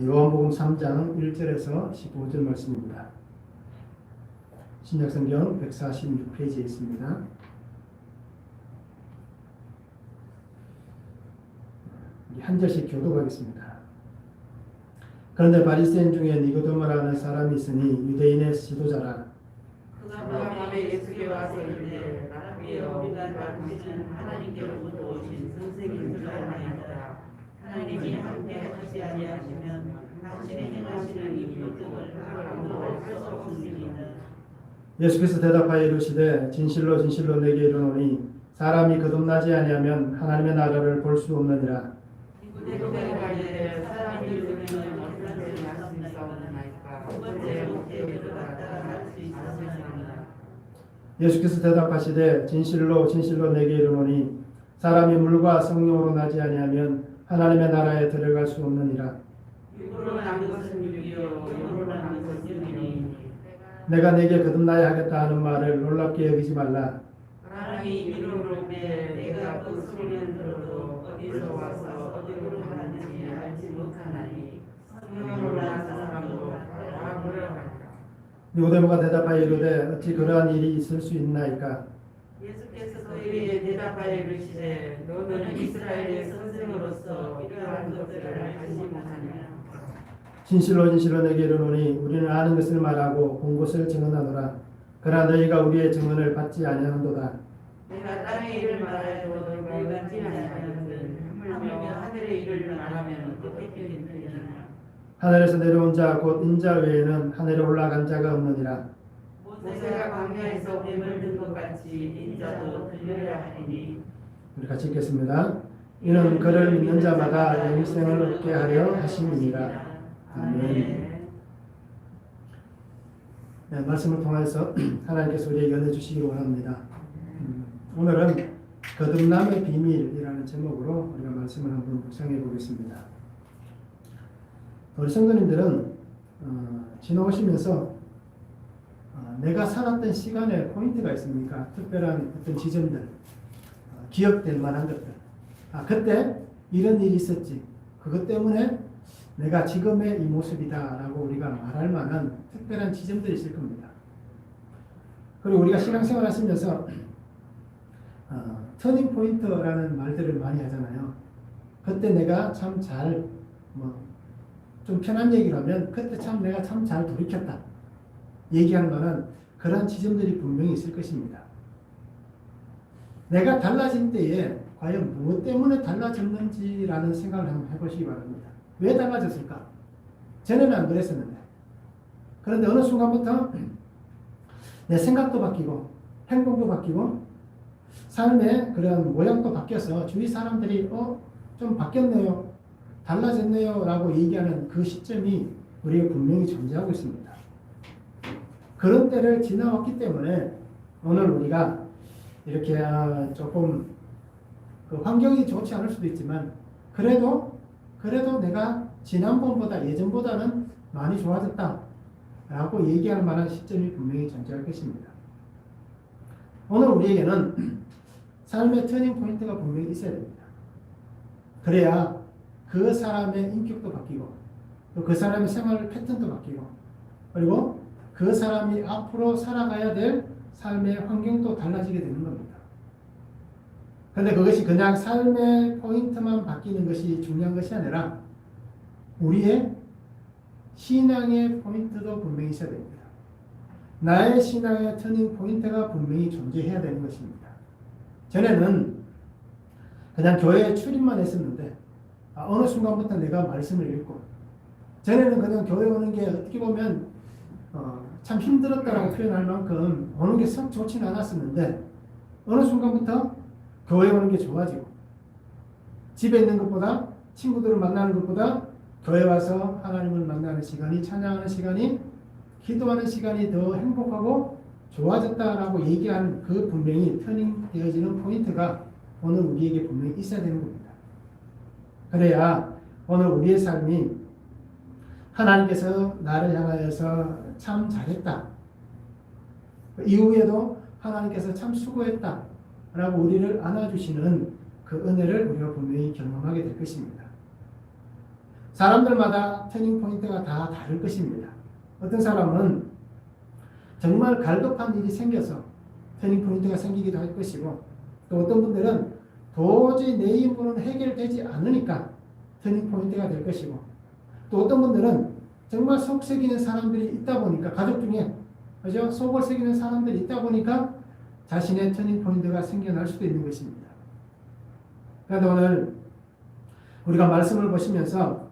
요한복음 3장 1절에서 15절 말씀입니다. 신약성경 146페이지에 있습니다. 한 절씩 교독하겠습니다. 그런데 바리새인 중에 니고데모라는 사람이 있으니 유대인의 지도자라. 그가 밤에 예수께 와서 이르되 라비여 우리가 당신은 하나님께로부터 오신 선생인 줄 알나이다. 하나님이 함께 하지 아니하시면 당신의 행하시는 이 표적을 아무도 할 수 없으리이다. 예수께서 대답하여 이르시되 진실로 진실로 내게 이르노니 사람이 거듭나지 아니하면 하나님의 나라를 볼 수 없느니라. 니고데모가 이르되 사람이 죽으면 어떻게 날 수 있사오나이까. 두 번째 목에 들어갔다가 날 수 있었느니라. 예수께서 대답하시되 진실로 진실로 내게 이르노니 사람이 물과 성령으로 나지 아니하면 하나님의 나라에 들어갈 수 없느니라. 육으로 난 것은 육이요 영으로 난 것은 영이니. 내가 내게 거듭나야 하겠다 하는 말을 놀랍게 여기지 말라. 사람이 이르노되 내가 그 소리는 들어도 어디서 와서 어디로 가는지 알지 못하나니 성령으로 난 사람도 다 그러하리라. 니고데모가 대답하여 이르되 어찌 그러한 일이 있을 수 있나이까. 예수께서 그에게 대답하여 이르시되 너는 이스라엘의 선생으로서 이러한 것들을 알지 못하느냐. 진실로 진실로 내게 이르노니 우리는 아는 것을 말하고 본 것을 증언하노라. 그러나 너희가 우리의 증언을 받지 아니하는도다. 내가 땅의 일을 말하여도 너희가 받지 아니하거든 하물며 하늘의 일을 말하면 어떻게 되느냐. 하늘에서 내려온 자 곧 인자 외에는 하늘에 올라간 자가 없느니라. 모세가 광야에서 뱀을 든 것 같이 인자도 들려야 하리니. 우리 같이 읽겠습니다. 이는 그를 믿는 자마다 영생을 얻게 하려 하심이니라. 아멘. 네, 말씀을 통해서 하나님께서 우리에게 연해 주시기를 원합니다. 오늘은 거듭남의 비밀이라는 제목으로 우리가 말씀을 한번 묵상해 보겠습니다. 우리 성도님들은 지나오시면서 내가 살았던 시간에 포인트가 있습니까? 특별한 어떤 지점들, 기억될 만한 것들. 그때 이런 일이 있었지. 그것 때문에 내가 지금의 이 모습이다라고 우리가 말할 만한 특별한 지점들이 있을 겁니다. 그리고 우리가 신앙생활 하시면서 터닝 포인트라는 말들을 많이 하잖아요. 그때 내가 참 잘, 좀 편한 얘기를 하면 그때 참 내가 참 잘 돌이켰다. 얘기할 만한 그런 지점들이 분명히 있을 것입니다. 내가 달라진 때에 과연 무엇 때문에 달라졌는지라는 생각을 한번 해보시기 바랍니다. 왜 달라졌을까? 전에는 안 그랬었는데. 그런데 어느 순간부터 내 생각도 바뀌고 행동도 바뀌고 삶의 그런 모양도 바뀌어서 주위 사람들이 좀 바뀌었네요. 달라졌네요. 라고 얘기하는 그 시점이 우리가 분명히 존재하고 있습니다. 그런 때를 지나왔기 때문에 오늘 우리가 이렇게 조금 그 환경이 좋지 않을 수도 있지만 그래도 내가 지난번보다 예전보다는 많이 좋아졌다 라고 얘기할 만한 시점이 분명히 존재할 것입니다. 오늘 우리에게는 삶의 터닝 포인트가 분명히 있어야 됩니다. 그래야 그 사람의 인격도 바뀌고 또 그 사람의 생활 패턴도 바뀌고 그리고 그 사람이 앞으로 살아가야 될 삶의 환경도 달라지게 되는 겁니다. 그런데 그것이 그냥 삶의 포인트만 바뀌는 것이 중요한 것이 아니라 우리의 신앙의 포인트도 분명히 있어야 됩니다. 나의 신앙의 터닝 포인트가 분명히 존재해야 되는 것입니다. 전에는 그냥 교회에 출입만 했었는데 어느 순간부터 내가 말씀을 읽고 전에는 그냥 교회 오는 게 어떻게 보면 참 힘들었다라고 표현할 만큼 오는 게 썩 좋지는 않았었는데 어느 순간부터 교회 오는 게 좋아지고 집에 있는 것보다 친구들을 만나는 것보다 교회 와서 하나님을 만나는 시간이 찬양하는 시간이 기도하는 시간이 더 행복하고 좋아졌다라고 얘기하는 그 분명히 터닝 되어지는 포인트가 오늘 우리에게 분명히 있어야 되는 겁니다. 그래야 오늘 우리의 삶이 하나님께서 나를 향하여서 참 잘했다. 이후에도 하나님께서 참 수고했다. 라고 우리를 안아주시는 그 은혜를 우리가 분명히 경험하게 될 것입니다. 사람들마다 터닝 포인트가 다 다를 것입니다. 어떤 사람은 정말 갈급한 일이 생겨서 터닝 포인트가 생기기도 할 것이고, 또 어떤 분들은 도저히 내 힘으로는 해결되지 않으니까 터닝 포인트가 될 것이고, 또 어떤 분들은 정말 속 썩이는 사람들이 있다 보니까, 가족 중에 그죠? 속을 썩이는 사람들이 있다 보니까 자신의 터닝 포인트가 생겨날 수도 있는 것입니다. 그런데 오늘 우리가 말씀을 보시면서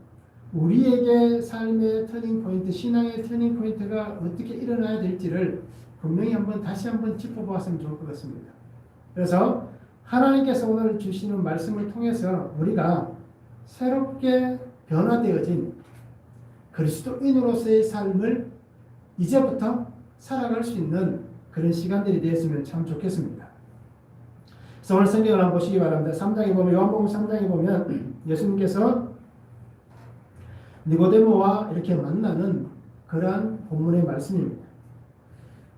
우리에게 삶의 터닝 포인트, 신앙의 터닝 포인트가 어떻게 일어나야 될지를 분명히 다시 한번 짚어보았으면 좋을 것 같습니다. 그래서 하나님께서 오늘 주시는 말씀을 통해서 우리가 새롭게 변화되어진 그리스도인으로서의 삶을 이제부터 살아갈 수 있는 그런 시간들이 되었으면 참 좋겠습니다. 그래서 오늘 성경을 한번 보시기 바랍니다. 3장에 보면, 요한복음 3장에 보면 예수님께서 니고데모와 이렇게 만나는 그러한 본문의 말씀입니다.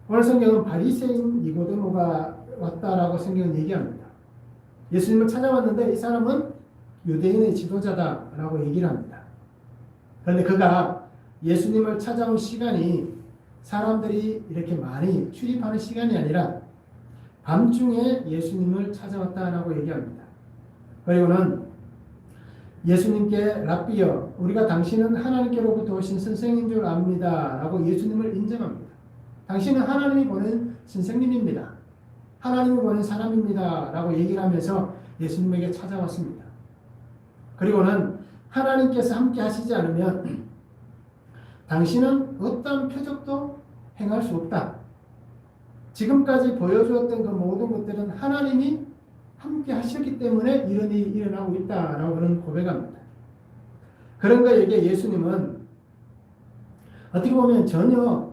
오늘 성경은 바리새인 니고데모가 왔다라고 성경은 얘기합니다. 예수님을 찾아왔는데 이 사람은 유대인의 지도자다라고 얘기를 합니다. 그런데 그가 예수님을 찾아온 시간이 사람들이 이렇게 많이 출입하는 시간이 아니라 밤중에 예수님을 찾아왔다라고 얘기합니다. 그리고는 예수님께 랍비여, 우리가 당신은 하나님께로부터 오신 선생인 줄 압니다 라고 예수님을 인정합니다. 당신은 하나님이 보낸 선생님입니다. 하나님이 보낸 사람입니다 라고 얘기를 하면서 예수님에게 찾아왔습니다. 그리고는 하나님께서 함께 하시지 않으면 당신은 어떤 표적도 행할 수 없다. 지금까지 보여주었던 그 모든 것들은 하나님이 함께 하셨기 때문에 이런 일이 일어나고 있다라고 그런 고백합니다. 그런 거에게 예수님은 어떻게 보면 전혀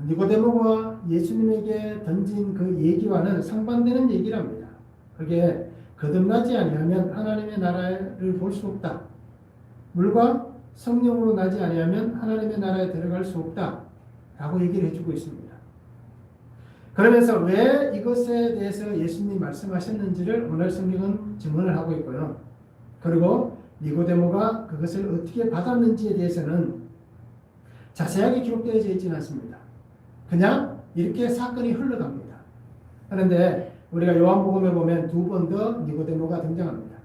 니고데모가 예수님에게 던진 그 얘기와는 상반되는 얘기를 합니다. 그게 거듭나지 아니하면 하나님의 나라를 볼 수 없다. 물과 성령으로 나지 아니하면 하나님의 나라에 들어갈 수 없다 라고 얘기를 해주고 있습니다. 그러면서 왜 이것에 대해서 예수님이 말씀하셨는지를 오늘 성경은 증언을 하고 있고요. 그리고 니고데모가 그것을 어떻게 받았는지에 대해서는 자세하게 기록되어져 있지는 않습니다. 그냥 이렇게 사건이 흘러갑니다. 그런데 우리가 요한복음에 보면 두 번 더 니고데모가 등장합니다.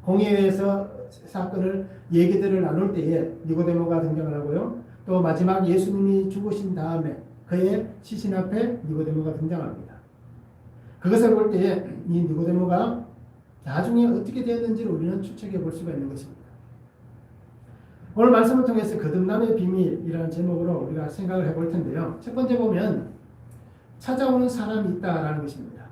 공회에서 사건을 얘기들을 나눌 때에 니고데모가 등장을 하고요. 또 마지막 예수님이 죽으신 다음에 그의 시신 앞에 니고데모가 등장합니다. 그것을 볼 때에 이 니고데모가 나중에 어떻게 되었는지를 우리는 추측해 볼 수가 있는 것입니다. 오늘 말씀을 통해서 거듭남의 비밀이라는 제목으로 우리가 생각을 해볼 텐데요. 첫 번째 보면 찾아오는 사람이 있다라는 것입니다.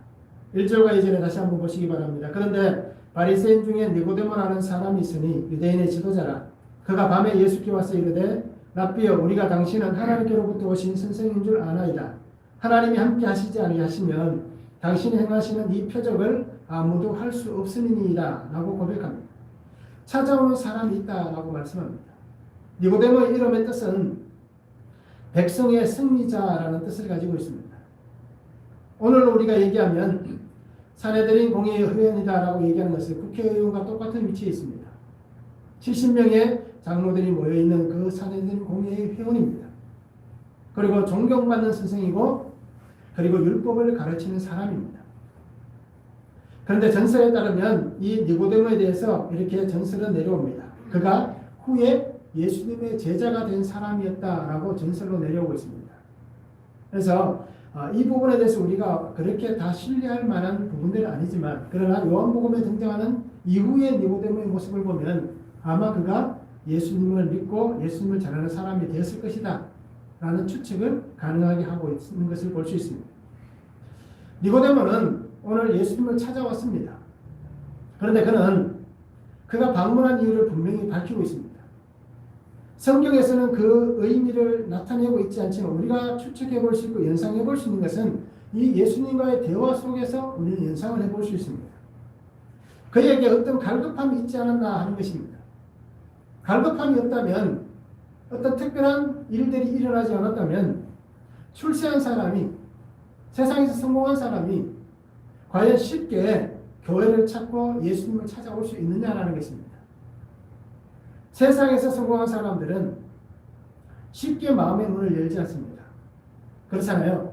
1절과 2절에 다시 한번 보시기 바랍니다. 그런데 바리새인 중에 니고데모라는 사람이 있으니 유대인의 지도자라. 그가 밤에 예수께 와서 이르되 랍비여, 우리가 당신은 하나님께로부터 오신 선생인 줄 아나이다. 하나님이 함께 하시지 아니하시면 당신이 행하시는 이 표적을 아무도 할 수 없음이니이다 라고 고백합니다. 찾아오는 사람이 있다라고 말씀합니다. 니고데모의 이름의 뜻은 백성의 승리자라는 뜻을 가지고 있습니다. 오늘 우리가 얘기하면 사내들인 공의의 회원이다라고 얘기하는 것은 국회의원과 똑같은 위치에 있습니다. 70명의 장로들이 모여있는 그 사내들인 공의의 회원입니다. 그리고 존경받는 선생이고 그리고 율법을 가르치는 사람입니다. 그런데 전설에 따르면 이 니고데모에 대해서 이렇게 전설은 내려옵니다. 그가 후에 예수님의 제자가 된 사람이었다라고 전설로 내려오고 있습니다. 그래서 이 부분에 대해서 우리가 그렇게 다 신뢰할 만한 부분들은 아니지만, 그러나 요한복음에 등장하는 이후의 니고데모의 모습을 보면 아마 그가 예수님을 믿고 예수님을 잘 아는 사람이 되었을 것이다 라는 추측을 가능하게 하고 있는 것을 볼 수 있습니다. 니고데모는 오늘 예수님을 찾아왔습니다. 그런데 그가 방문한 이유를 분명히 밝히고 있습니다. 성경에서는 그 의미를 나타내고 있지 않지만 우리가 추측해 볼 수 있고 연상해 볼 수 있는 것은 이 예수님과의 대화 속에서 우리는 연상을 해볼 수 있습니다. 그에게 어떤 갈급함이 있지 않았나 하는 것입니다. 갈급함이 없다면, 어떤 특별한 일들이 일어나지 않았다면 출세한 사람이, 세상에서 성공한 사람이 과연 쉽게 교회를 찾고 예수님을 찾아올 수 있느냐라는 것입니다. 세상에서 성공한 사람들은 쉽게 마음의 문을 열지 않습니다. 그렇잖아요.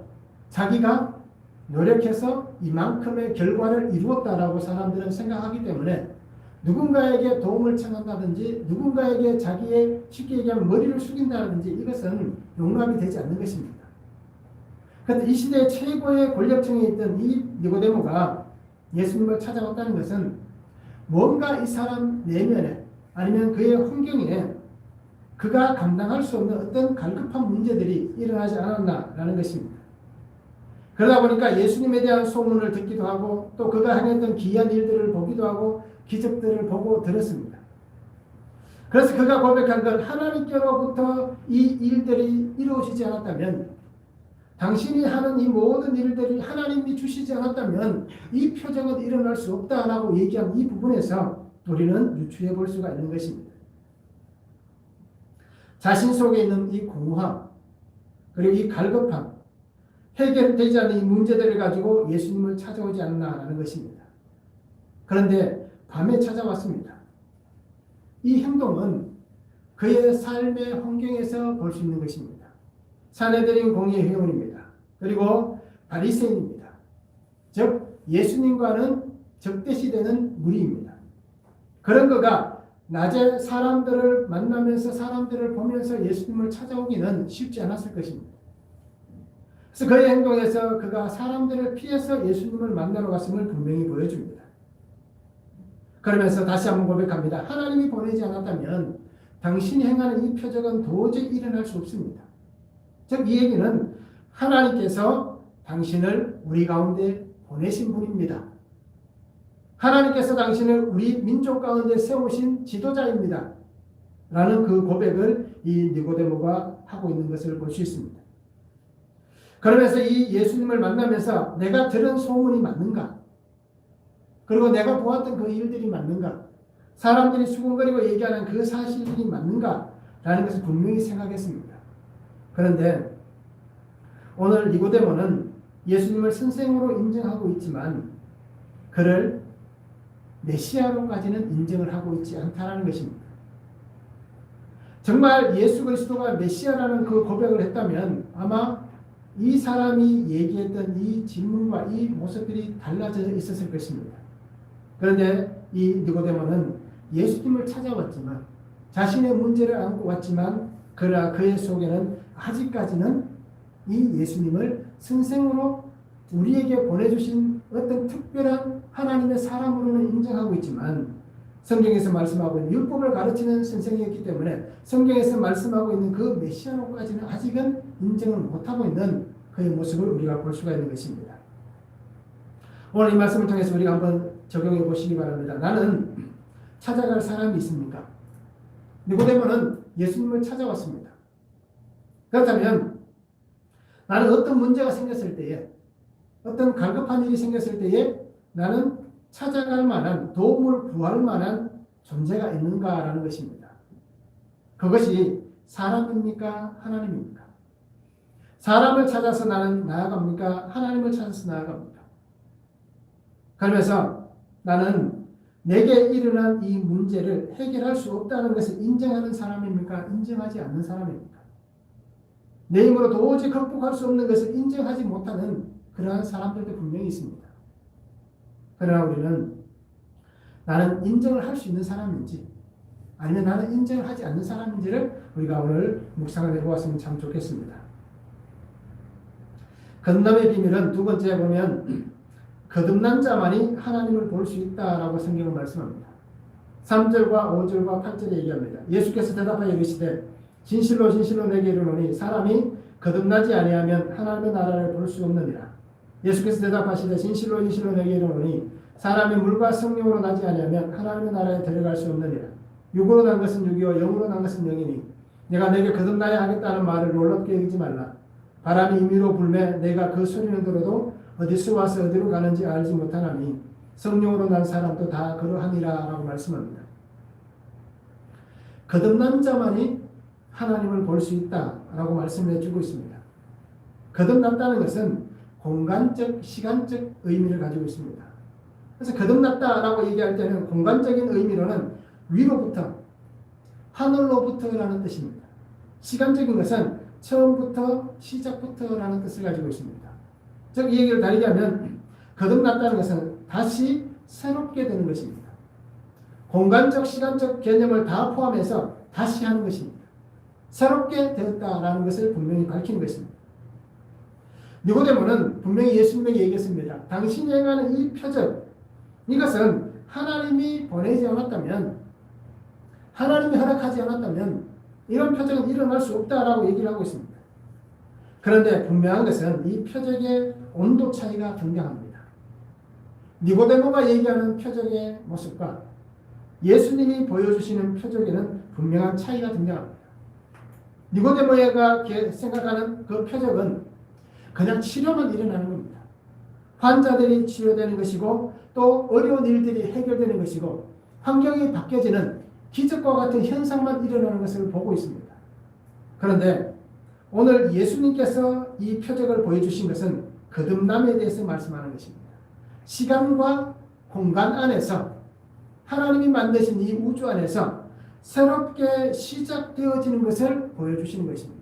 자기가 노력해서 이만큼의 결과를 이루었다라고 사람들은 생각하기 때문에 누군가에게 도움을 청한다든지 누군가에게 자기의 쉽게 얘기하면 머리를 숙인다든지 이것은 용납이 되지 않는 것입니다. 그런데 이 시대의 최고의 권력층에 있던 이 니고데모가 예수님을 찾아왔다는 것은 뭔가 이 사람 내면에 아니면 그의 환경에 그가 감당할 수 없는 어떤 갈급한 문제들이 일어나지 않았나라는 것입니다. 그러다 보니까 예수님에 대한 소문을 듣기도 하고 또 그가 행했던 기이한 일들을 보기도 하고 기적들을 보고 들었습니다. 그래서 그가 고백한 건 하나님께로부터 이 일들이 이루어지지 않았다면 당신이 하는 이 모든 일들이 하나님이 주시지 않았다면 이 표적은 일어날 수 없다라고 얘기한 이 부분에서 우리는 유추해 볼 수가 있는 것입니다. 자신 속에 있는 이 공허함 그리고 이 갈급함 해결되지 않는 이 문제들을 가지고 예수님을 찾아오지 않나라는 것입니다. 그런데 밤에 찾아왔습니다. 이 행동은 그의 삶의 환경에서 볼 수 있는 것입니다. 사내들인 공의 회원입니다. 그리고 바리새인입니다. 즉 예수님과는 적대시되는 무리입니다. 그런 그가 낮에 사람들을 만나면서 사람들을 보면서 예수님을 찾아오기는 쉽지 않았을 것입니다. 그래서 그의 행동에서 그가 사람들을 피해서 예수님을 만나러 갔음을 분명히 보여줍니다. 그러면서 다시 한번 고백합니다. 하나님이 보내지 않았다면 당신이 행하는 이 표적은 도저히 일어날 수 없습니다. 즉 이 얘기는 하나님께서 당신을 우리 가운데 보내신 분입니다. 하나님께서 당신을 우리 민족 가운데 세우신 지도자입니다. 라는 그 고백을 이 니고데모가 하고 있는 것을 볼 수 있습니다. 그러면서 이 예수님을 만나면서 내가 들은 소문이 맞는가? 그리고 내가 보았던 그 일들이 맞는가? 사람들이 수군거리고 얘기하는 그 사실들이 맞는가? 라는 것을 분명히 생각했습니다. 그런데 오늘 니고데모는 예수님을 선생으로 인정하고 있지만 그를 메시아로까지는 인정을 하고 있지 않다는 것입니다. 정말 예수 그리스도가 메시아라는 그 고백을 했다면 아마 이 사람이 얘기했던 이 질문과 이 모습들이 달라져 있었을 것입니다. 그런데 이 니고데모는 예수님을 찾아왔지만 자신의 문제를 안고 왔지만 그러나 그의 속에는 아직까지는 이 예수님을 선생으로 우리에게 보내주신 어떤 특별한 하나님의 사람으로는 인정하고 있지만 성경에서 말씀하고 있는 율법을 가르치는 선생이었기 때문에 성경에서 말씀하고 있는 그 메시아로까지는 아직은 인정을 못하고 있는 그의 모습을 우리가 볼 수가 있는 것입니다. 오늘 이 말씀을 통해서 우리가 한번 적용해 보시기 바랍니다. 나는 찾아갈 사람이 있습니까? 니고데모는 예수님을 찾아왔습니다. 그렇다면 나는 어떤 문제가 생겼을 때에 어떤 갈급한 일이 생겼을 때에 나는 찾아갈 만한 도움을 구할 만한 존재가 있는가라는 것입니다. 그것이 사람입니까? 하나님입니까? 사람을 찾아서 나는 나아갑니까? 하나님을 찾아서 나아갑니까? 그러면서 나는 내게 일어난 이 문제를 해결할 수 없다는 것을 인정하는 사람입니까? 인정하지 않는 사람입니까? 내 힘으로 도저히 극복할 수 없는 것을 인정하지 못하는 그러한 사람들도 분명히 있습니다. 그러나 우리는 나는 인정을 할 수 있는 사람인지 아니면 나는 인정을 하지 않는 사람인지를 우리가 오늘 묵상을 해보았으면 참 좋겠습니다. 거듭남의 비밀은 두 번째 보면 거듭난 자만이 하나님을 볼 수 있다라고 성경은 말씀합니다. 3절과 5절과 8절에 얘기합니다. 예수께서 대답하여 이르시되 진실로 진실로 내게 이르노니 사람이 거듭나지 아니하면 하나님의 나라를 볼 수 없느니라. 예수께서 대답하시되 진실로 진실로 내게 이르노니 사람이 물과 성령으로 나지 아니하면 하나님의 나라에 들어갈 수 없느니라. 육으로 난 것은 육이요 영으로 난 것은 영이니 내가 내게 거듭나야 하겠다는 말을 놀랍게 여기지 말라. 바람이 임의로 불매 내가 그 소리는 들어도 어디서 와서 어디로 가는지 알지 못하나니 성령으로 난 사람도 다 그러하니라 라고 말씀합니다. 거듭난 자만이 하나님을 볼 수 있다라고 말씀해 주고 있습니다. 거듭났다는 것은 공간적, 시간적 의미를 가지고 있습니다. 그래서 거듭났다라고 얘기할 때는 공간적인 의미로는 위로부터 하늘로부터라는 뜻입니다. 시간적인 것은 처음부터 시작부터라는 뜻을 가지고 있습니다. 즉 이 얘기를 다르게 하면 거듭났다는 것은 다시 새롭게 되는 것입니다. 공간적 시간적 개념을 다 포함해서 다시 하는 것입니다. 새롭게 되었다라는 것을 분명히 밝히는 것입니다. 니고데모는 분명히 예수님에게 얘기했습니다. 당신이 행하는 이 표적, 이것은 하나님이 보내지 않았다면, 하나님이 허락하지 않았다면 이런 표적은 일어날 수 없다라고 얘기를 하고 있습니다. 그런데 분명한 것은 이 표적의 온도 차이가 등장합니다. 니고데모가 얘기하는 표적의 모습과 예수님이 보여주시는 표적에는 분명한 차이가 등장합니다. 니고데모가 생각하는 그 표적은 그냥 치료만 일어나는 겁니다. 환자들이 치료되는 것이고 또 어려운 일들이 해결되는 것이고 환경이 바뀌어지는 기적과 같은 현상만 일어나는 것을 보고 있습니다. 그런데 오늘 예수님께서 이 표적을 보여주신 것은 거듭남에 대해서 말씀하는 것입니다. 시간과 공간 안에서 하나님이 만드신 이 우주 안에서 새롭게 시작되어지는 것을 보여주시는 것입니다.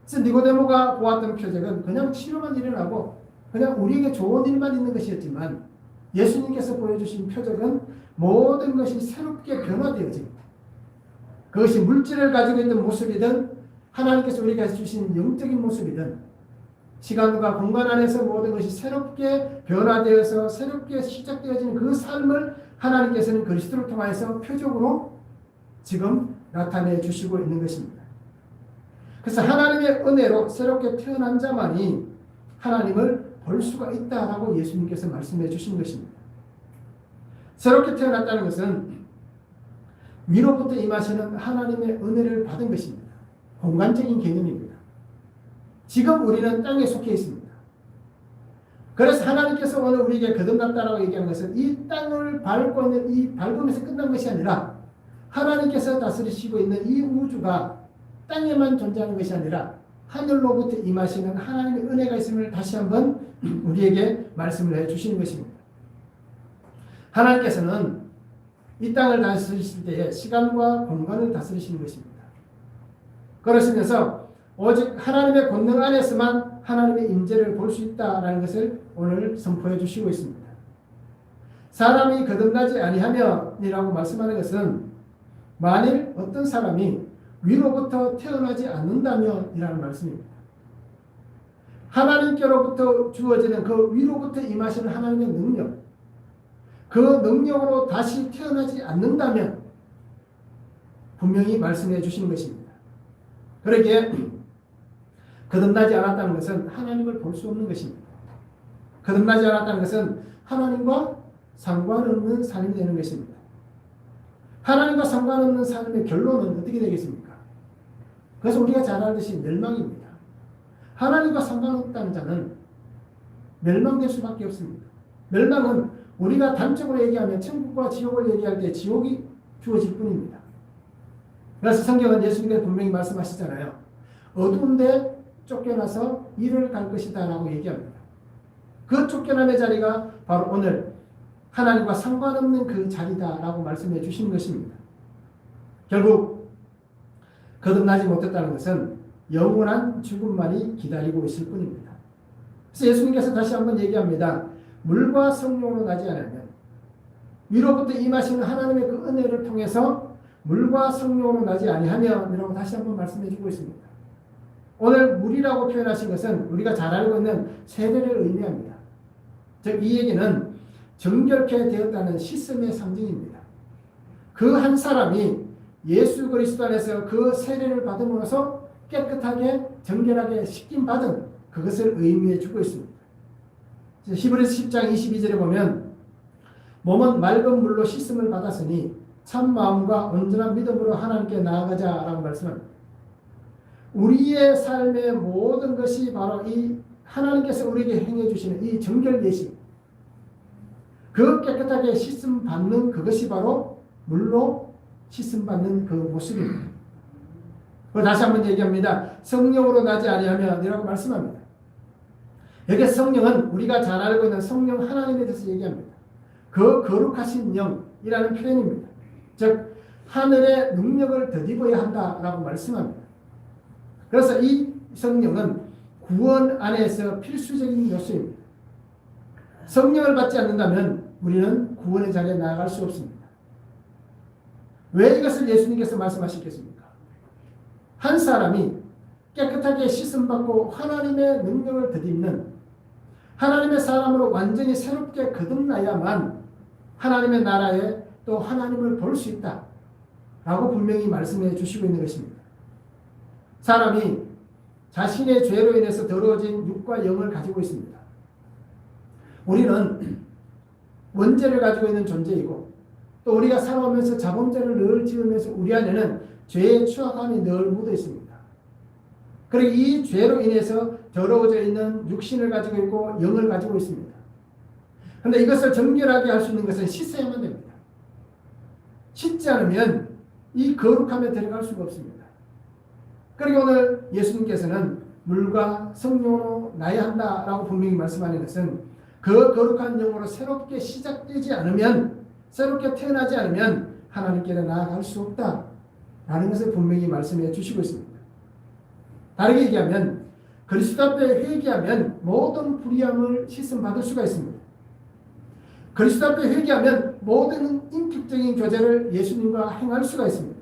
그래서 니고데모가 보았던 표적은 그냥 치료만 일어나고 그냥 우리에게 좋은 일만 있는 것이었지만 예수님께서 보여주신 표적은 모든 것이 새롭게 변화되어집니다. 그것이 물질을 가지고 있는 모습이든 하나님께서 우리에게 주신 영적인 모습이든 시간과 공간 안에서 모든 것이 새롭게 변화되어서 새롭게 시작되어지는 그 삶을 하나님께서는 그리스도를 통하여서 표적으로 지금 나타내 주시고 있는 것입니다. 그래서 하나님의 은혜로 새롭게 태어난 자만이 하나님을 볼 수가 있다라고 예수님께서 말씀해 주신 것입니다. 새롭게 태어났다는 것은 위로부터 임하시는 하나님의 은혜를 받은 것입니다. 공간적인 개념입니다. 지금 우리는 땅에 속해 있습니다. 그래서 하나님께서 오늘 우리에게 거듭났다라고 얘기하는 것은 이 땅을 밟고 있는 이 밟으면서 끝난 것이 아니라 하나님께서 다스리시고 있는 이 우주가 땅에만 존재하는 것이 아니라 하늘로부터 임하시는 하나님의 은혜가 있음을 다시 한번 우리에게 말씀을 해 주시는 것입니다. 하나님께서는 이 땅을 다스리실 때에 시간과 공간을 다스리시는 것입니다. 그러시면서 오직 하나님의 권능 안에서만 하나님의 임재를 볼 수 있다는 것을 오늘 선포해 주시고 있습니다. 사람이 거듭나지 아니하면이라고 말씀하는 것은 만일 어떤 사람이 위로부터 태어나지 않는다면 이라는 말씀입니다. 하나님께로부터 주어지는 그 위로부터 임하시는 하나님의 능력, 그 능력으로 다시 태어나지 않는다면 분명히 말씀해 주시는 것입니다. 그러기에 거듭나지 않았다는 것은 하나님을 볼 수 없는 것입니다. 거듭나지 않았다는 것은 하나님과 상관없는 삶이 되는 것입니다. 하나님과 상관없는 삶의 결론은 어떻게 되겠습니까? 그래서 우리가 잘 알듯이 멸망입니다. 하나님과 상관없다는 자는 멸망될 수밖에 없습니다. 멸망은 우리가 단적으로 얘기하면 천국과 지옥을 얘기할 때 지옥이 주어질 뿐입니다. 그래서 성경은 예수님께서 분명히 말씀하시잖아요. 어두운데 쫓겨나서 이를 갈 것이다 라고 얘기합니다. 그 쫓겨남의 자리가 바로 오늘 하나님과 상관없는 그 자리다 라고 말씀해 주신 것입니다. 결국 거듭나지 못했다는 것은 영원한 죽음만이 기다리고 있을 뿐입니다. 그래서 예수님께서 다시 한번 얘기합니다. 물과 성령으로 나지 않으면, 위로부터 임하시는 하나님의 그 은혜를 통해서 물과 성령으로 나지 아니하면 이라고 다시 한번 말씀해 주고 있습니다. 오늘 물이라고 표현하신 것은 우리가 잘 알고 있는 세례를 의미합니다. 즉 이 얘기는 정결케 되었다는 씻음의 상징입니다. 그 한 사람이 예수 그리스도 안에서 그 세례를 받음으로써 깨끗하게 정결하게 씻김 받은 그것을 의미해 주고 있습니다. 히브리서 10장 22절에 보면 몸은 맑은 물로 씻음을 받았으니 참 마음과 온전한 믿음으로 하나님께 나아가자라고 말씀합니다. 우리의 삶의 모든 것이 바로 이 하나님께서 우리에게 행해 주시는 이 정결 예식, 그 깨끗하게 씻음 받는 그것이 바로 물로 씻음 받는 그 모습입니다. 다시 한번 얘기합니다. 성령으로 나지 아니하면 이라고 말씀합니다. 여기서 성령은 우리가 잘 알고 있는 성령 하나님에 대해서 얘기합니다. 그 거룩하신 영이라는 표현입니다. 즉 하늘의 능력을 덧입어야 한다라고 말씀합니다. 그래서 이 성령은 구원 안에서 필수적인 요소입니다. 성령을 받지 않는다면 우리는 구원의 자리에 나아갈 수 없습니다. 왜 이것을 예수님께서 말씀하시겠습니까? 한 사람이 깨끗하게 씻음받고 하나님의 능력을 덧입는 하나님의 사람으로 완전히 새롭게 거듭나야만 하나님의 나라에 또 하나님을 볼 수 있다 라고 분명히 말씀해 주시고 있는 것입니다. 사람이 자신의 죄로 인해서 더러워진 육과 영을 가지고 있습니다. 우리는 원죄를 가지고 있는 존재이고 또 우리가 살아오면서 자범죄를 늘 지으면서 우리 안에는 죄의 추악함이 늘 묻어 있습니다. 그리고 이 죄로 인해서 더러워져 있는 육신을 가지고 있고 영을 가지고 있습니다. 그런데 이것을 정결하게 할 수 있는 것은 씻어야만 됩니다. 씻지 않으면 이 거룩함에 들어갈 수가 없습니다. 그리고 오늘 예수님께서는 물과 성령으로 나야 한다라고 분명히 말씀하는 것은 그 거룩한 영으로 새롭게 시작되지 않으면 새롭게 태어나지 않으면 하나님께로 나아갈 수 없다라는 것을 분명히 말씀해 주시고 있습니다. 다르게 얘기하면 그리스도 앞에 회개하면 모든 불의함을 씻음받을 수가 있습니다. 그리스도 앞에 회개하면 모든 인격적인 교제를 예수님과 행할 수가 있습니다.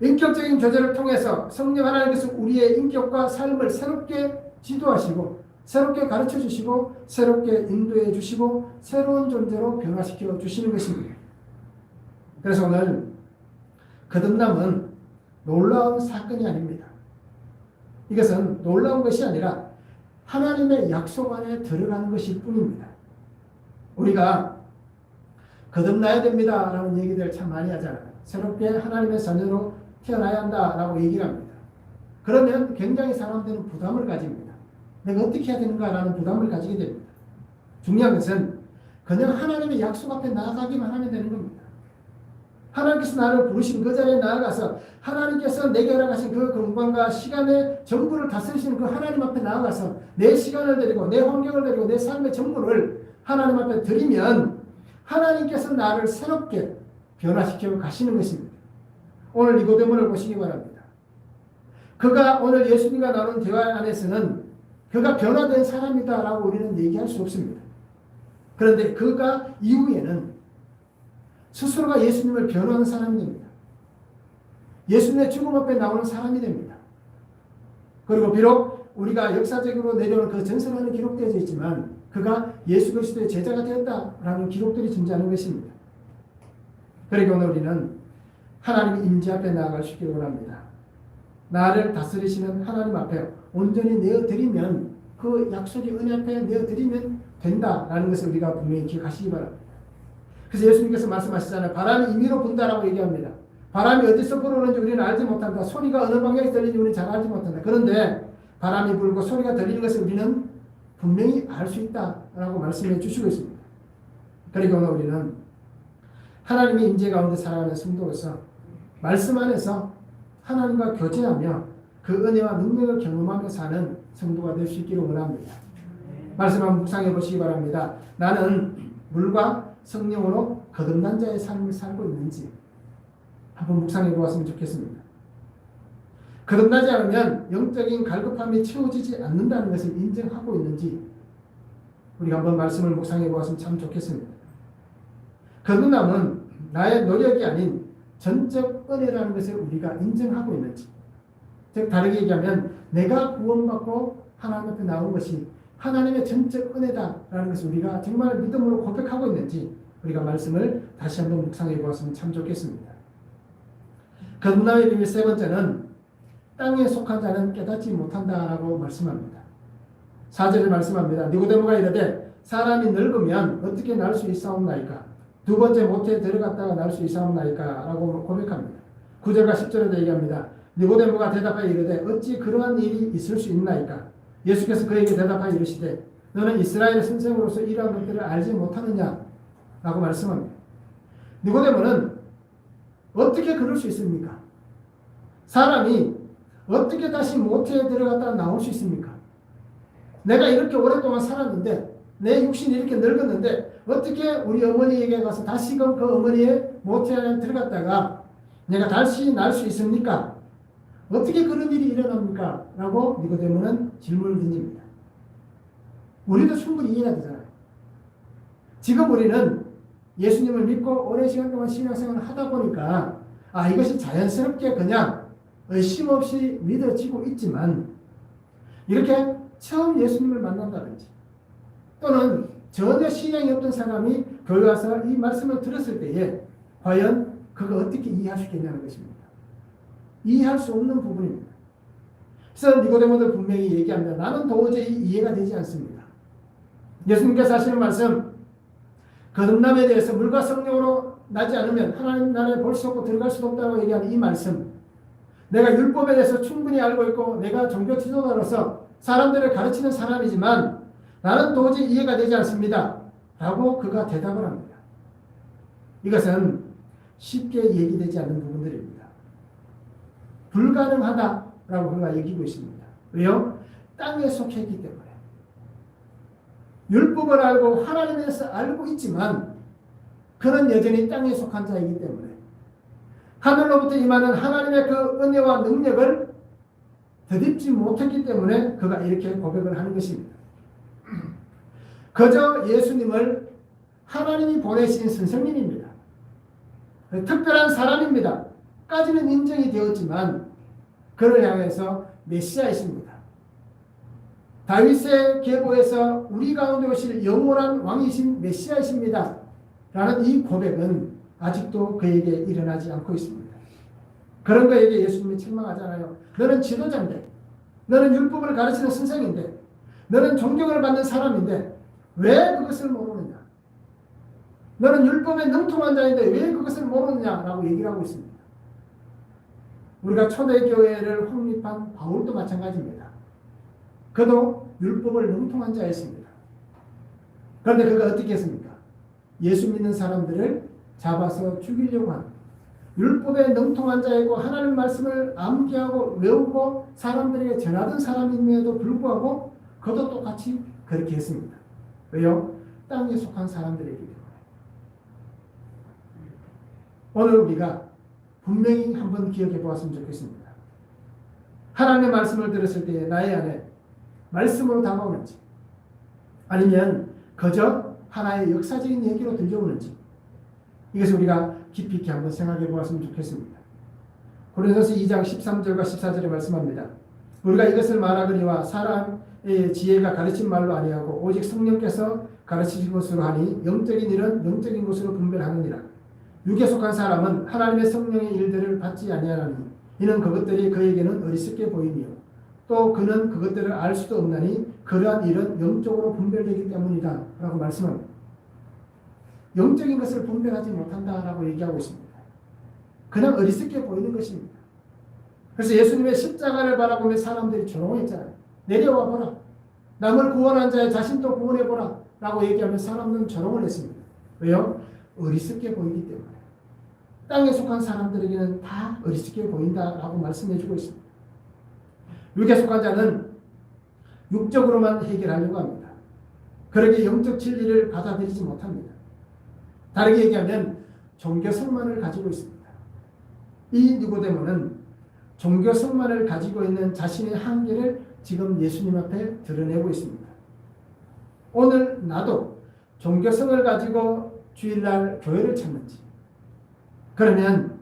인격적인 교제를 통해서 성령 하나님께서 우리의 인격과 삶을 새롭게 지도하시고 새롭게 가르쳐 주시고 새롭게 인도해 주시고 새로운 존재로 변화시켜 주시는 것입니다. 그래서 오늘 거듭남은 놀라운 사건이 아닙니다. 이것은 놀라운 것이 아니라 하나님의 약속 안에 들어가는 것일 뿐입니다. 우리가 거듭나야 됩니다 라는 얘기들 참 많이 하잖아요. 새롭게 하나님의 자녀로 태어나야 한다라고 얘기를 합니다. 그러면 굉장히 사람들은 부담을 가집니다. 내가 어떻게 해야 되는가 라는 부담을 가지게 됩니다. 중요한 것은 그냥 하나님의 약속 앞에 나아가기만 하면 되는 겁니다. 하나님께서 나를 부르신 그 자리에 나아가서 하나님께서 내게 허락하신 그 공간과 시간의 전부를 다스리시는 그 하나님 앞에 나아가서 내 시간을 드리고 내 환경을 드리고 내 삶의 전부를 하나님 앞에 드리면 하나님께서 나를 새롭게 변화시켜 가시는 것입니다. 오늘 니고데모를 보시기 바랍니다. 그가 오늘 예수님과 나눈 대화 안에서는 그가 변화된 사람이다라고 우리는 얘기할 수 없습니다. 그런데 그가 이후에는 스스로가 예수님을 변호하는 사람이 됩니다. 예수님의 죽음 앞에 나오는 사람이 됩니다. 그리고 비록 우리가 역사적으로 내려오는 그 전설하는 기록되어 있지만 그가 예수 그리스도의 제자가 되었다라는 기록들이 존재하는 것입니다. 그리고 오늘 우리는 하나님의 임재 앞에 나아갈 수 있기를 원합니다. 나를 다스리시는 하나님 앞에 온전히 내어드리면 그 약속의 은혜 앞에 내어드리면 된다라는 것을 우리가 분명히 기억하시기 바랍니다. 그래서 예수님께서 말씀하시잖아요. 바람이 임의로 분다라고 얘기합니다. 바람이 어디서 불어오는지 우리는 알지 못한다. 소리가 어느 방향에서 들리는지 우리는 잘 알지 못한다. 그런데 바람이 불고 소리가 들리는 것을 우리는 분명히 알 수 있다라고 말씀해 주시고 있습니다. 그리고 오늘 우리는 하나님의 임재 가운데 살아가는 성도로서 말씀 안에서 하나님과 교제하며 그 은혜와 능력을 경험하며 사는 성도가 될 수 있기를 원합니다. 말씀 한번 묵상해 보시기 바랍니다. 나는 물과 성령으로 거듭난 자의 삶을 살고 있는지 한번 묵상해 보았으면 좋겠습니다. 거듭나지 않으면 영적인 갈급함이 채워지지 않는다는 것을 인정하고 있는지 우리가 한번 말씀을 묵상해 보았으면 참 좋겠습니다. 거듭남은 나의 노력이 아닌 전적 은혜라는 것을 우리가 인정하고 있는지, 즉 다르게 얘기하면 내가 구원받고 하나님 앞에 나온 것이 하나님의 전적 은혜다라는 것을 우리가 정말 믿음으로 고백하고 있는지 우리가 말씀을 다시 한번 묵상해 보았으면 참 좋겠습니다. 거듭남의 비밀 세 번째는 땅에 속한 자는 깨닫지 못한다라고 말씀합니다. 4절을 말씀합니다. 니고데모가 이르되 사람이 늙으면 어떻게 날 수 있사옵나이까? 두 번째 모태에 들어갔다가 날 수 있사옵나이까? 라고 고백합니다. 9절과 10절에도 얘기합니다. 니고데모가 대답하여 이르되 어찌 그러한 일이 있을 수 있나이까? 예수께서 그에게 대답하여 이르시되 너는 이스라엘의 선생으로서 이러한 것들을 알지 못하느냐? 라고 말씀합니다. 니고데모는 어떻게 그럴 수 있습니까? 사람이 어떻게 다시 모태에 들어갔다가 나올 수 있습니까? 내가 이렇게 오랫동안 살았는데 내 육신이 이렇게 늙었는데 어떻게 우리 어머니에게 가서 다시금 그 어머니의 모태 안에 들어갔다가 내가 다시 날 수 있습니까? 어떻게 그런 일이 일어납니까? 라고 니고데모는 질문을 던집니다. 우리도 충분히 이해가 되잖아요. 지금 우리는 예수님을 믿고 오랜 시간 동안 신앙생활을 하다 보니까 이것이 자연스럽게 그냥 의심 없이 믿어지고 있지만 이렇게 처음 예수님을 만난다든지 또는 전혀 신앙이 없던 사람이 교회 와서 이 말씀을 들었을 때에 과연 그거 어떻게 이해할 수 있겠냐는 것입니다. 이해할 수 없는 부분입니다. 그래서 니고데모도 분명히 얘기합니다. 나는 도저히 이해가 되지 않습니다. 예수님께서 하시는 말씀, 거듭남에 대해서 물과 성령으로 나지 않으면 하나님 나라에 볼 수 없고 들어갈 수도 없다고 얘기하는 이 말씀, 내가 율법에 대해서 충분히 알고 있고 내가 종교 지도자로서 사람들을 가르치는 사람이지만 나는 도저히 이해가 되지 않습니다. 라고 그가 대답을 합니다. 이것은 쉽게 얘기되지 않는 부분들입니다. 불가능하다라고 그가 여기고 있습니다. 왜요? 땅에 속해 있기 때문에. 율법을 알고 하나님에 대해서 알고 있지만 그는 여전히 땅에 속한 자이기 때문에 하늘로부터 임하는 하나님의 그 은혜와 능력을 덧입지 못했기 때문에 그가 이렇게 고백을 하는 것입니다. 그저 예수님을 하나님이 보내신 선생님입니다. 특별한 사람입니다. 까지는 인정이 되었지만 그를 향해서 메시아이십니다. 다윗의 계보에서 우리 가운데 오실 영원한 왕이신 메시아이십니다. 라는 이 고백은 아직도 그에게 일어나지 않고 있습니다. 그런 거에게 예수님이 책망하잖아요. 너는 지도자인데, 너는 율법을 가르치는 선생인데, 너는 존경을 받는 사람인데 왜 그것을 모르느냐? 너는 율법에 능통한 자인데 왜 그것을 모르느냐라고 얘기를 하고 있습니다. 우리가 초대교회를 확립한 바울도 마찬가지입니다. 그도 율법을 능통한 자였습니다. 그런데 그가 어떻게 했습니까? 예수 믿는 사람들을 잡아서 죽이려고 한 율법에 능통한 자이고 하나님 말씀을 암기하고 외우고 사람들에게 전하던 사람임에도 불구하고 그도 똑같이 그렇게 했습니다. 왜요? 땅에 속한 사람들이기 때문에. 오늘 우리가 분명히 한번 기억해 보았으면 좋겠습니다. 하나님의 말씀을 들었을 때 나의 안에 말씀으로 다가오는지 아니면 그저 하나의 역사적인 얘기로 들려오는지 이것을 우리가 깊이 있게 한번 생각해 보았으면 좋겠습니다. 고린도서 2장 13절과 14절에 말씀합니다. 우리가 이것을 말하거니와 사람의 지혜가 가르친 말로 아니하고 오직 성령께서 가르치신 것으로 하니 영적인 일은 영적인 것으로 분별하느니라. 육에 속한 사람은 하나님의 성령의 일들을 받지 아니하나니 이는 그것들이 그에게는 어리석게 보이며 또 그는 그것들을 알 수도 없나니 그러한 일은 영적으로 분별되기 때문이다 라고 말씀합니다. 영적인 것을 분별하지 못한다라고 얘기하고 있습니다. 그냥 어리석게 보이는 것입니다. 그래서 예수님의 십자가를 바라보며 사람들이 조롱했잖아요. 내려와 보라. 남을 구원한 자의 자신도 구원해 보라 라고 얘기하면 사람들은 조롱을 했습니다. 왜요? 어리석게 보이기 때문에. 땅에 속한 사람들에게는 다 어리석게 보인다라고 말씀해주고 있습니다. 육에 속한 자는 육적으로만 해결하려고 합니다. 그러게 영적 진리를 받아들이지 못합니다. 다르게 얘기하면 종교성만을 가지고 있습니다. 이 니고데모는 종교성만을 가지고 있는 자신의 한계를 지금 예수님 앞에 드러내고 있습니다. 오늘 나도 종교성을 가지고 주일날 교회를 찾는지 그러면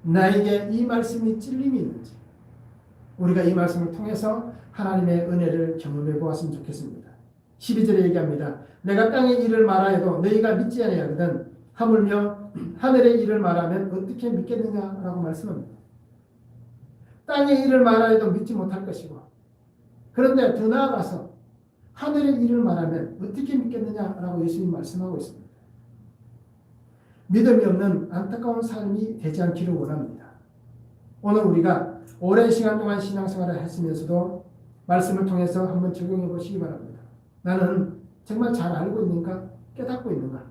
나에게 이 말씀이 찔림이 있는지 우리가 이 말씀을 통해서 하나님의 은혜를 경험해 보았으면 좋겠습니다. 12절에 얘기합니다. 내가 땅의 일을 말하여도 너희가 믿지 아니하거든 하물며 하늘의 일을 말하면 어떻게 믿겠느냐라고 말씀합니다. 땅의 일을 말하여도 믿지 못할 것이고 그런데 더 나아가서 하늘의 일을 말하면 어떻게 믿겠느냐라고 예수님 말씀하고 있습니다. 믿음이 없는 안타까운 삶이 되지 않기를 원합니다. 오늘 우리가 오랜 시간 동안 신앙생활을 했으면서도 말씀을 통해서 한번 적용해 보시기 바랍니다. 나는 정말 잘 알고 있는가? 깨닫고 있는가?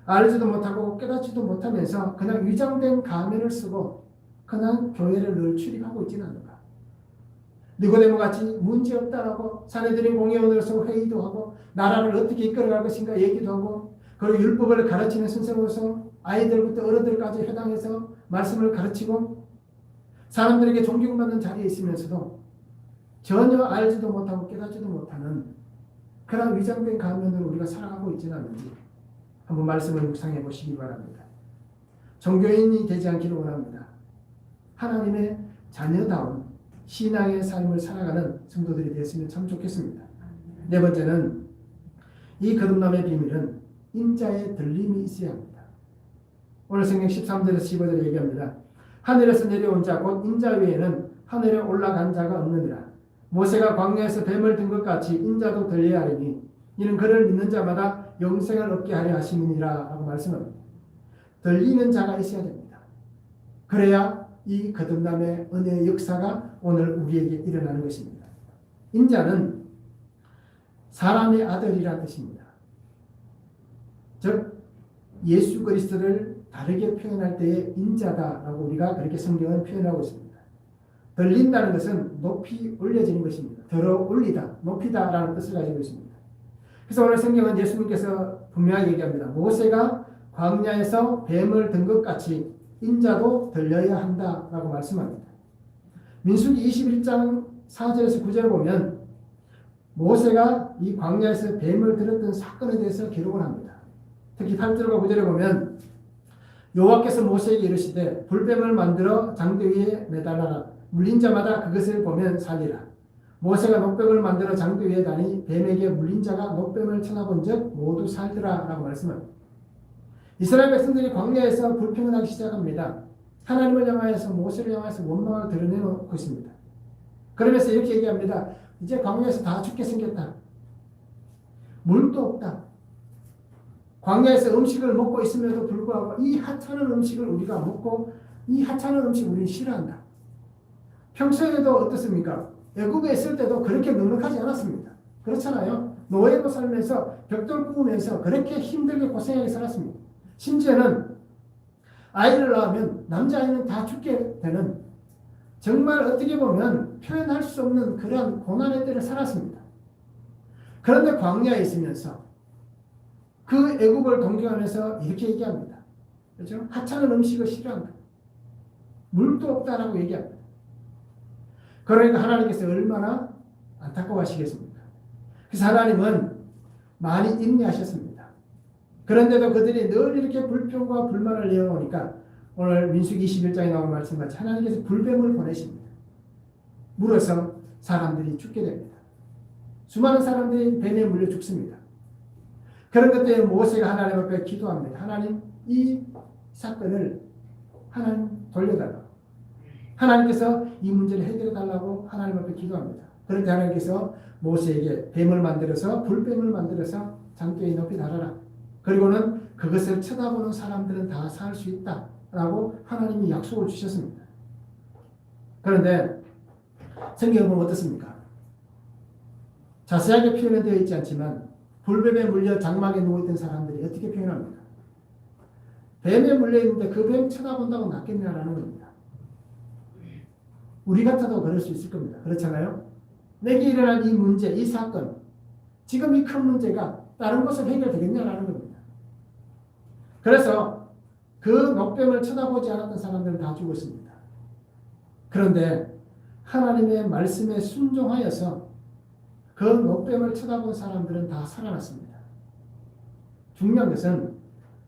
알지도 못하고 깨닫지도 못하면서 그냥 위장된 가면을 쓰고 그냥 교회를 늘 출입하고 있지는 않는가? 니고데모 같이 문제없다라고 사내들인 공회원으로서 회의도 하고 나라를 어떻게 이끌어갈 것인가 얘기도 하고 그리고 율법을 가르치는 선생으로서 아이들부터 어른들까지 해당해서 말씀을 가르치고 사람들에게 존경받는 자리에 있으면서도 전혀 알지도 못하고 깨닫지도 못하는 그런 위장된 가면으로 우리가 살아가고 있지는 않는지 한번 말씀을 묵상해 보시기 바랍니다. 종교인이 되지 않기를 원합니다. 하나님의 자녀다운 신앙의 삶을 살아가는 성도들이 되었으면 참 좋겠습니다. 네 번째는 이 거듭남의 비밀은 인자의 들림이 있어야 합니다. 오늘 성경 13절에서 15절에 얘기합니다. 하늘에서 내려온 자 곧 인자 외에는 하늘에 올라간 자가 없느니라. 모세가 광야에서 뱀을 든 것 같이 인자도 들려야 하리니 이는 그를 믿는 자마다 영생을 얻게 하려 하심이니라 하고 말씀합니다. 들리는 자가 있어야 됩니다. 그래야 이 거듭남의 은혜의 역사가 오늘 우리에게 일어나는 것입니다. 인자는 사람의 아들이라는 뜻입니다. 즉 예수 그리스도를 다르게 표현할 때에 인자다라고 우리가 그렇게 성경은 표현하고 있습니다. 들린다는 것은 높이 올려지는 것입니다. 들어 올리다, 높이다라는 뜻을 가지고 있습니다. 그래서 오늘 성경은 예수님께서 분명하게 얘기합니다. 모세가 광야에서 뱀을 든 것 같이 인자도 들려야 한다라고 말씀합니다. 민수기 21장 4절에서 9절을 보면 모세가 이 광야에서 뱀을 들었던 사건에 대해서 기록을 합니다. 특히 8절과 9절에 보면 여호와께서 모세에게 이르시되 불뱀을 만들어 장대 위에 매달라라. 물린 자마다 그것을 보면 살리라. 모세가 녹뱀을 만들어 장대 위에 다니 뱀에게 물린 자가 녹뱀을 쳐다본 적 모두 살더라 라고 말씀합니다. 이스라엘 백성들이 광야에서 불평을 하기 시작합니다. 하나님을 향하여서 모세를 향하여서 원망을 드러내놓고 있습니다. 그러면서 이렇게 얘기합니다. 이제 광야에서 다 죽게 생겼다. 물도 없다. 광야에서 음식을 먹고 있음에도 불구하고 이 하찮은 음식을 우리가 먹고 이 하찮은 음식 우리는 싫어한다. 평소에도 어떻습니까? 애국에 있을 때도 그렇게 넉넉하지 않았습니다. 그렇잖아요. 노예로 살면서 벽돌 구우면서 그렇게 힘들게 고생하게 살았습니다. 심지어는 아이를 낳으면 남자아이는 다 죽게 되는 정말 어떻게 보면 표현할 수 없는 그런 고난의 때를 살았습니다. 그런데 광야에 있으면서 그 애국을 동경하면서 이렇게 얘기합니다. 그렇죠? 하찮은 음식을 싫어한다. 물도 없다라고 얘기합니다. 그러니까 하나님께서 얼마나 안타까워하시겠습니까? 그래서 하나님은 많이 인내하셨습니다. 그런데도 그들이 늘 이렇게 불평과 불만을 내어오니까 오늘 민수기 21장에 나온 말씀같이 하나님께서 불뱀을 보내십니다. 물어서 사람들이 죽게 됩니다. 수많은 사람들이 뱀에 물려 죽습니다. 그런 것 때문에 모세가 하나님 앞에 기도합니다. 하나님 이 사건을 하나님 돌려달라고. 하나님께서 이 문제를 해결해 달라고 하나님 앞에 기도합니다. 그런데 하나님께서 모세에게 뱀을 만들어서 불뱀을 만들어서 장대에 높이 달아라. 그리고는 그것을 쳐다보는 사람들은 다 살 수 있다라고 하나님이 약속을 주셨습니다. 그런데 성경을 보면 어떻습니까? 자세하게 표현은 되어 있지 않지만 불뱀에 물려 장막에 누워있던 사람들이 어떻게 표현합니까? 뱀에 물려있는데 그 뱀 쳐다본다고 낫겠냐라는 겁니다. 우리 같아도 그럴 수 있을 겁니다. 그렇잖아요? 내게 일어난 이 문제, 이 사건, 지금 이 큰 문제가 다른 곳으로 해결되겠냐라는 겁니다. 그래서 그 녹뱀을 쳐다보지 않았던 사람들은 다 죽었습니다. 그런데 하나님의 말씀에 순종하여서 그 녹뱀을 쳐다본 사람들은 다 살아났습니다. 중요한 것은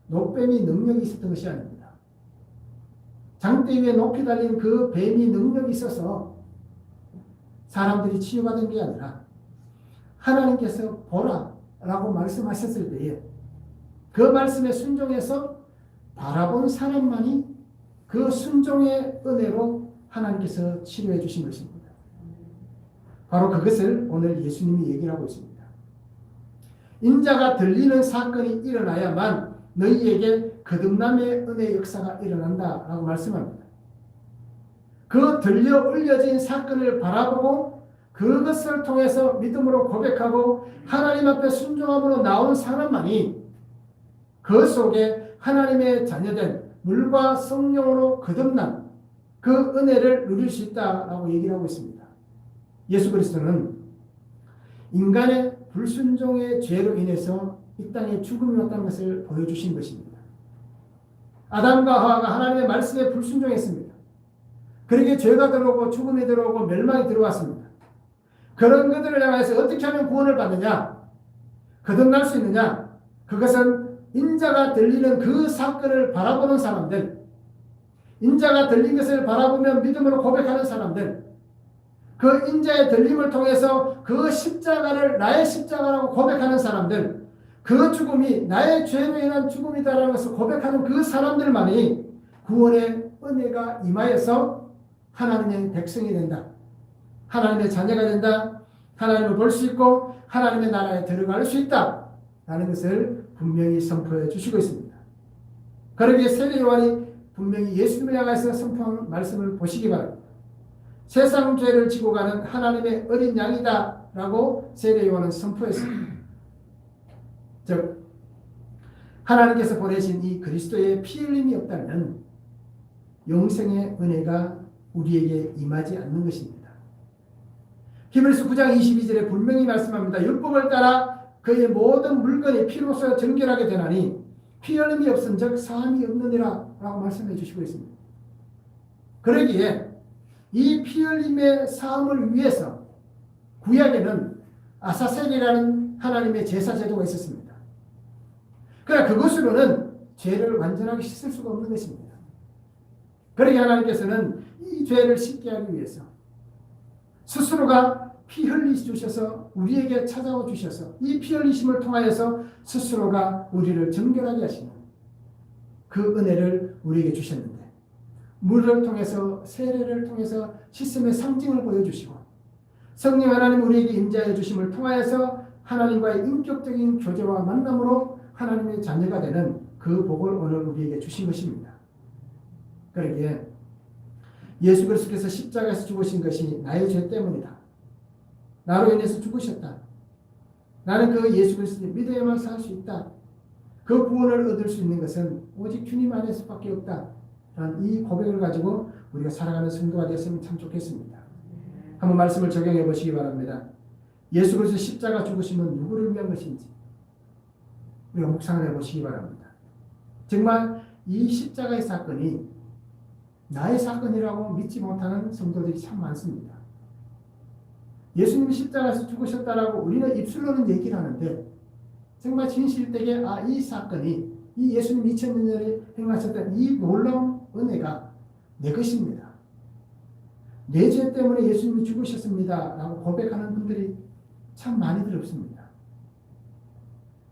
녹뱀이 능력이 있었던 것이 아닙니다. 장대 위에 높이 달린 그 뱀이 능력이 있어서 사람들이 치유받은 게 아니라 하나님께서 보라 라고 말씀하셨을 때에 그 말씀에 순종해서 바라본 사람만이 그 순종의 은혜로 하나님께서 치료해 주신 것입니다. 바로 그것을 오늘 예수님이 얘기를 하고 있습니다. 인자가 들리는 사건이 일어나야만 너희에게 거듭남의 은혜의 역사가 일어난다라고 말씀합니다. 그 들려 올려진 사건을 바라보고 그것을 통해서 믿음으로 고백하고 하나님 앞에 순종함으로 나온 사람만이 그 속에 하나님의 자녀된 물과 성령으로 거듭난 그 은혜를 누릴 수 있다라고 얘기를 하고 있습니다. 예수 그리스도는 인간의 불순종의 죄로 인해서 이 땅에 죽음이 왔다는 것을 보여주신 것입니다. 아담과 하와가 하나님의 말씀에 불순종했습니다. 그러기에 죄가 들어오고 죽음이 들어오고 멸망이 들어왔습니다. 그런 그들을 향해서 어떻게 하면 구원을 받느냐? 거듭날 수 있느냐? 그것은 인자가 들리는 그 사건을 바라보는 사람들, 인자가 들린 것을 바라보며 믿음으로 고백하는 사람들, 그 인자의 들림을 통해서 그 십자가를 나의 십자가라고 고백하는 사람들, 그 죽음이 나의 죄로 인한 죽음이다라는 것을 고백하는 그 사람들만이 구원의 은혜가 임하여서 하나님의 백성이 된다. 하나님의 자녀가 된다. 하나님을 볼 수 있고 하나님의 나라에 들어갈 수 있다. 라는 것을 분명히 선포해 주시고 있습니다. 그러기에 세례 요한이 분명히 예수님을 향해서 선포한 말씀을 보시기 바랍니다. 세상 죄를 지고 가는 하나님의 어린 양이다 라고 세례 요한은 선포했습니다. 즉 하나님께서 보내신 이 그리스도의 피 흘림이 없다면 영생의 은혜가 우리에게 임하지 않는 것입니다. 히브리서 9장 22절에 분명히 말씀합니다. 율법을 따라 그의 모든 물건이 피로써 정결하게 되나니 피 흘림이 없은즉 사함이 없느니라 라고 말씀해 주시고 있습니다. 그러기에 이 피 흘림의 사함을 위해서 구약에는 아사셀이라는 하나님의 제사 제도가 있었습니다. 그러나 그것으로는 죄를 완전하게 씻을 수가 없는 것입니다. 그러기에 하나님께서는 이 죄를 씻게 하기 위해서 스스로가 피 흘리 주셔서 우리에게 찾아와 주셔서 이 피 흘리심을 통하여서 스스로가 우리를 정결하게 하시는 그 은혜를 우리에게 주셨는데, 물을 통해서 세례를 통해서 씻음의 상징을 보여주시고 성령 하나님 우리에게 임재하여 주심을 통하여서 하나님과의 인격적인 교제와 만남으로 하나님의 자녀가 되는 그 복을 오늘 우리에게 주신 것입니다. 그러기에 예수 그리스도께서 십자가에서 죽으신 것이 나의 죄 때문이다. 나로 인해서 죽으셨다. 나는 그 예수 그리스도를 믿어야만 살 수 있다. 그 구원을 얻을 수 있는 것은 오직 주님 안에서밖에 없다. 라는 이 고백을 가지고 우리가 살아가는 성도가 되었으면 참 좋겠습니다. 한번 말씀을 적용해 보시기 바랍니다. 예수 그리스도 십자가 죽으심은 누구를 위한 것인지 우리가 묵상을 해보시기 바랍니다. 정말 이 십자가의 사건이 나의 사건이라고 믿지 못하는 성도들이 참 많습니다. 예수님이 십자가에서 죽으셨다라고 우리는 입술로는 얘기를 하는데 정말 진실되게 이 사건이 이 예수님 2000년 전에 행하셨던 이 놀라운 은혜가 내 것입니다. 내 죄 때문에 예수님이 죽으셨습니다 라고 고백하는 분들이 참 많이들 없습니다.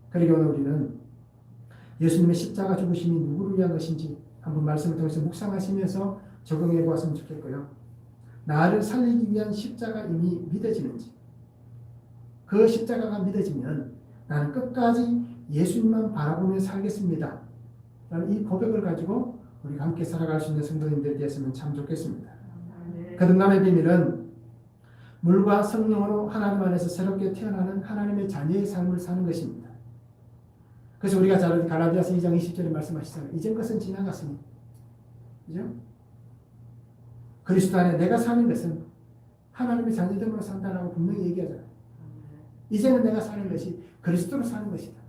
그리고 오늘 우리는 예수님의 십자가 죽으심이 누구를 위한 것인지 한번 말씀을 통해서 묵상하시면서 적용해 보았으면 좋겠고요. 나를 살리기 위한 십자가 이미 믿어지는지, 그 십자가가 믿어지면 나는 끝까지 예수님만 바라보며 살겠습니다 라는 이 고백을 가지고 우리가 함께 살아갈 수 있는 성도님들이 되었으면 참 좋겠습니다. 거듭남의 비밀은 물과 성령으로 하나님 안에서 새롭게 태어나는 하나님의 자녀의 삶을 사는 것입니다. 그래서 우리가 잘 갈라디아서 2장 20절에 말씀하시잖아요. 이전 것은 지나갔으니, 그죠? 그리스도 안에 내가 사는 것은 하나님의 자녀됨으로 산다라고 분명히 얘기하잖아요. 이제는 내가 사는 것이 그리스도로 사는 것이다.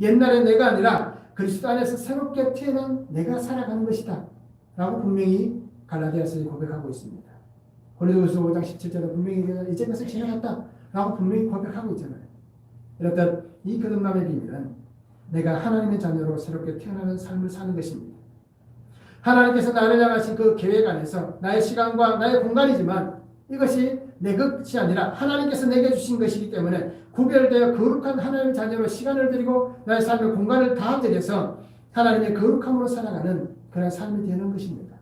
옛날에 내가 아니라 그리스도 안에서 새롭게 태어난 내가 살아가는 것이다 라고 분명히 갈라디아서에 고백하고 있습니다. 고린도후서 5장 17절에 분명히 이제 것은 지나갔다 라고 분명히 고백하고 있잖아요. 이렇듯 이 거듭남의 비밀은 내가 하나님의 자녀로 새롭게 태어나는 삶을 사는 것입니다. 하나님께서 나를 향하신 그 계획 안에서 나의 시간과 나의 공간이지만 이것이 내 것이 아니라 하나님께서 내게 주신 것이기 때문에 구별되어 거룩한 하나님의 자녀로 시간을 드리고 나의 삶의 공간을 다 들여서 하나님의 거룩함으로 살아가는 그런 삶이 되는 것입니다.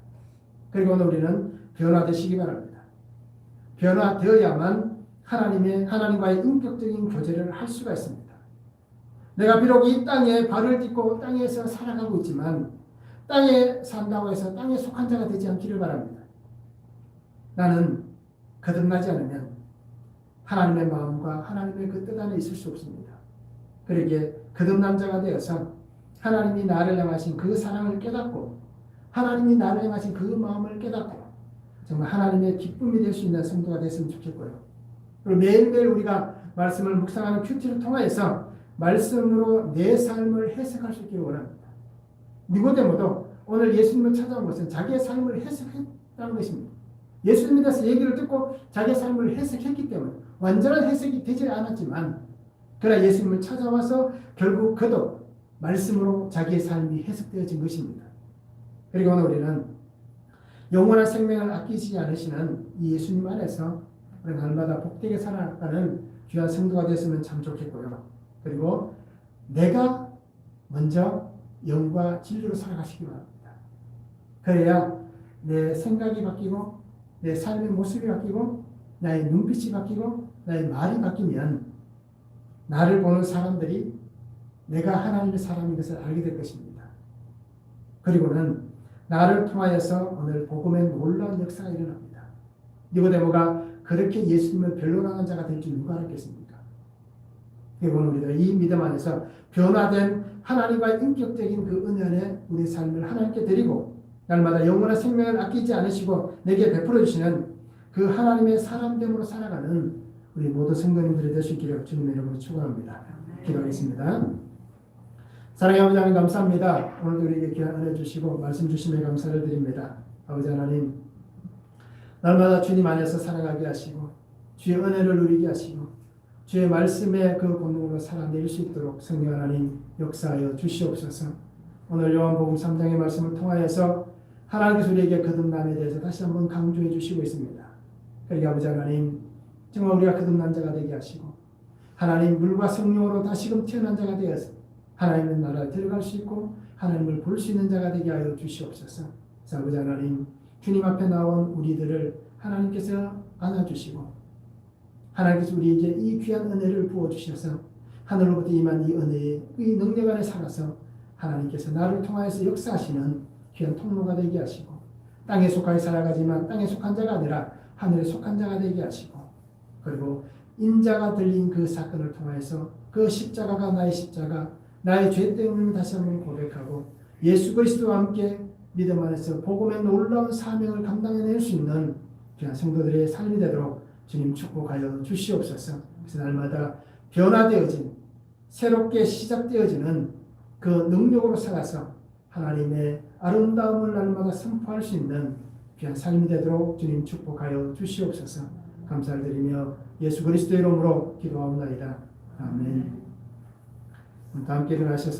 그리고 오늘 우리는 변화되시기 바랍니다. 변화되어야만 하나님과의 인격적인 교제를 할 수가 있습니다. 내가 비록 이 땅에 발을 딛고 땅에서 살아가고 있지만 땅에 산다고 해서 땅에 속한 자가 되지 않기를 바랍니다. 나는 거듭나지 않으면 하나님의 마음과 하나님의 그 뜻 안에 있을 수 없습니다. 그러기에 거듭난 자가 되어서 하나님이 나를 향하신 그 사랑을 깨닫고 하나님이 나를 향하신 그 마음을 깨닫고 정말 하나님의 기쁨이 될 수 있는 성도가 됐으면 좋겠고요. 그리고 매일매일 우리가 말씀을 묵상하는 큐티를 통해서 말씀으로 내 삶을 해석할 수 있기를 원합니다. 니고데모도 오늘 예수님을 찾아온 것은 자기의 삶을 해석했다는 것입니다. 예수님 믿어서 얘기를 듣고 자기의 삶을 해석했기 때문에 완전한 해석이 되지 않았지만 그러나 예수님을 찾아와서 결국 그도 말씀으로 자기의 삶이 해석되어진 것입니다. 그리고 오늘 우리는 영원한 생명을 아끼지 않으시는 이 예수님 안에서 우리 날마다 복되게 살아가는 귀한 성도가 됐으면 참 좋겠고요. 그리고 내가 먼저 영과 진리로 살아가시기 바랍니다. 그래야 내 생각이 바뀌고 내 삶의 모습이 바뀌고 나의 눈빛이 바뀌고 나의 말이 바뀌면 나를 보는 사람들이 내가 하나님의 사람인 것을 알게 될 것입니다. 그리고는 나를 통하여서 오늘 복음의 놀라운 역사가 일어납니다. 니고데모가 그렇게 예수님을 변론하는 자가 될 줄 누가 알았겠습니까? 그리고 우리도 이 믿음 안에서 변화된 하나님과의 인격적인 그 은혜 안에 우리 삶을 하나님께 드리고 날마다 영원한 생명을 아끼지 않으시고 내게 베풀어 주시는 그 하나님의 사람됨으로 살아가는 우리 모두 성도님들이 될 수 있기를 주님의 이름으로 축원합니다. 기도하겠습니다. 사랑의 아버지 하나님 감사합니다. 오늘도 우리에게 귀한 은혜 주시고 말씀 주심에 감사를 드립니다. 아버지 하나님 날마다 주님 안에서 살아가게 하시고 주의 은혜를 누리게 하시고 주의 말씀의 그 본능으로 살아낼 수 있도록 성령 하나님 역사하여 주시옵소서. 오늘 요한복음 3장의 말씀을 통하여서 하나님께서 우리에게 거듭남에 대해서 다시 한번 강조해 주시고 있습니다. 그러니까 아버지 하나님 정말 우리가 거듭난 자가 되게 하시고 하나님 물과 성령으로 다시금 태어난 자가 되어서 하나님의 나라에 들어갈 수 있고 하나님을 볼 수 있는 자가 되게 하여 주시옵소서. 아버지 하나님 주님 앞에 나온 우리들을 하나님께서 안아주시고 하나님께서 우리에게 이 귀한 은혜를 부어주셔서 하늘로부터 임한 이 은혜의 이 능력 안에 살아서 하나님께서 나를 통하여서 역사하시는 귀한 통로가 되게 하시고 땅에 속하여 살아가지만 땅에 속한 자가 아니라 하늘에 속한 자가 되게 하시고 그리고 인자가 들린 그 사건을 통하여서 그 십자가가 나의 십자가 나의 죄 때문에 다시 한번 고백하고 예수 그리스도와 함께 믿음 안에서 복음의 놀라운 사명을 감당해낼 수 있는 귀한 성도들의 삶이 되도록 주님 축복하여 주시옵소서. 그래서 날마다 변화되어진 새롭게 시작되어지는 그 능력으로 살아서 하나님의 아름다움을 날마다 선포할 수 있는 귀한 삶이 되도록 주님 축복하여 주시옵소서. 감사를 드리며 예수 그리스도의 이름으로 기도하옵나이다. 아멘. 다 함께 일어나셔서